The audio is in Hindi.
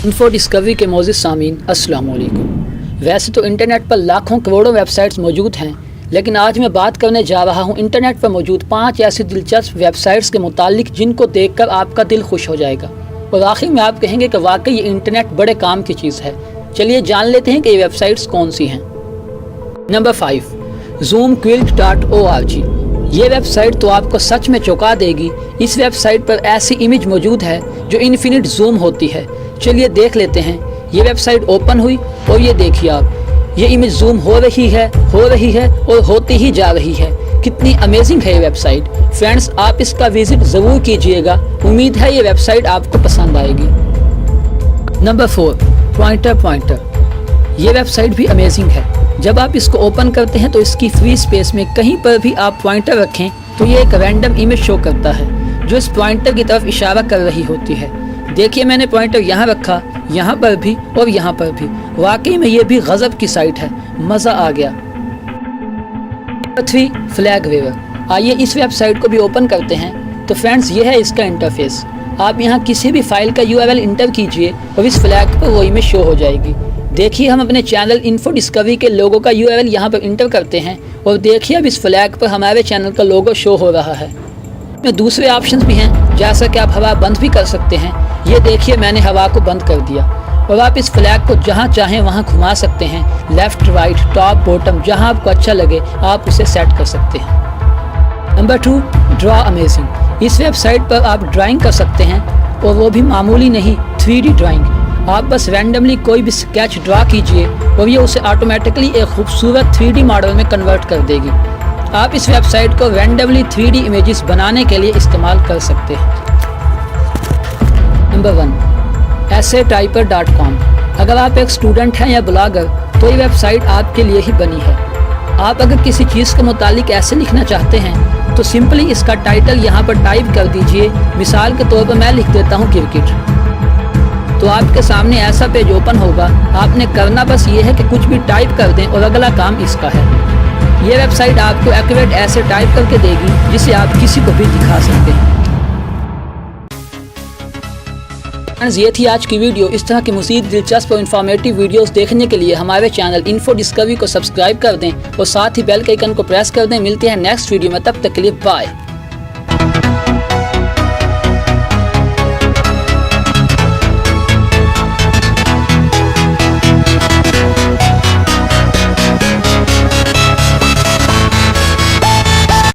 इन्फो डिस्कवरी के मौजूद सामीन अस्सलाम वालेकुम। वैसे तो इंटरनेट पर लाखों करोड़ों वेबसाइट्स मौजूद हैं, लेकिन आज मैं बात करने जा रहा हूं इंटरनेट पर मौजूद 5 ऐसी दिलचस्प वेबसाइट्स के मुतालिक जिनको देखकर आपका दिल खुश हो जाएगा और आखिर में आप कहेंगे कि वाकई ये इंटरनेट बड़े काम की चीज़ है। चलिए जान लेते हैं कि ये वेबसाइट्स कौन सी हैं। Number 5, zoomquilt.org। ये वेबसाइट तो आपको सच में चौंका देगी। इस वेबसाइट पर ऐसी इमेज मौजूद है जो इन्फिनिट जूम होती है। चलिए देख लेते हैं। ये वेबसाइट ओपन हुई और ये देखिए आप, ये इमेज जूम हो रही है और होती ही जा रही है। कितनी अमेजिंग है ये वेबसाइट। फ्रेंड्स, आप इसका विजिट ज़रूर कीजिएगा। उम्मीद है ये वेबसाइट आपको पसंद आएगी। Number 4, pointer. ये वेबसाइट भी अमेजिंग है। जब आप इसको ओपन करते हैं तो इसकी फ्री स्पेस में कहीं पर भी आप पॉइंटर रखें तो ये एक रैंडम इमेज शो करता है जो इस पॉइंटर की तरफ इशारा कर रही होती है। देखिए, मैंने पॉइंटर यहाँ रखा, यहाँ पर भी और यहाँ पर भी। वाकई में ये भी गजब की साइट है, मज़ा आ गया। नंबर 3, फ्लैगवेवर। आइए इस वेबसाइट को भी ओपन करते हैं। तो फ्रेंड्स, ये है इसका इंटरफेस। आप यहाँ किसी भी फाइल का URL इंटर कीजिए और इस फ्लैग पर वो इमेज शो हो जाएगी। देखिए, हम अपने चैनल इन्फो डिस्कवरी के लोगो का URL यहाँ पर इंटर करते हैं और देखिए अब इस फ्लैग पर हमारे चैनल का लोगो शो हो रहा है। में दूसरे ऑप्शंस भी हैं, जैसा कि आप हवा बंद भी कर सकते हैं। ये देखिए, मैंने हवा को बंद कर दिया और आप इस फ्लैग को जहाँ चाहें वहाँ घुमा सकते हैं। लेफ्ट, राइट, टॉप, बॉटम, जहाँ आपको अच्छा लगे आप उसे सेट कर सकते हैं। Number 2, draw amazing. इस वेबसाइट पर आप ड्राइंग कर सकते हैं और वो भी मामूली नहीं, 3D ड्राइंग। आप बस रैंडमली कोई भी स्केच ड्रा कीजिए और ये उसे ऑटोमेटिकली एक खूबसूरत 3D मॉडल में कन्वर्ट कर देगी। आप इस वेबसाइट को रैंडमली 3D इमेजेस बनाने के लिए इस्तेमाल कर सकते हैं। Number 1, essaytyper.com। अगर आप एक स्टूडेंट हैं या ब्लॉगर तो ये वेबसाइट आपके लिए ही बनी है। आप अगर किसी चीज़ के मुतालिक ऐसे लिखना चाहते हैं तो सिंपली इसका टाइटल यहाँ पर टाइप कर दीजिए। मिसाल के तौर पर मैं लिख देता हूँ क्रिकेट, तो आपके सामने ऐसा पेज ओपन होगा। आपने करना बस ये है कि कुछ भी टाइप कर दें और अगला काम इसका है। ये वेबसाइट आपको एक्यूरेट ऐसे टाइप करके देगी जिसे आप किसी को भी दिखा सकते हैं। ये थी आज की वीडियो। इस तरह की मज़ीद दिलचस्प और इन्फॉर्मेटिव वीडियोस देखने के लिए हमारे चैनल इन्फो डिस्कवरी को सब्सक्राइब कर दें और साथ ही बेल के आइकन को प्रेस कर दें। मिलते हैं नेक्स्ट वीडियो में, तब तक के लिए बाय।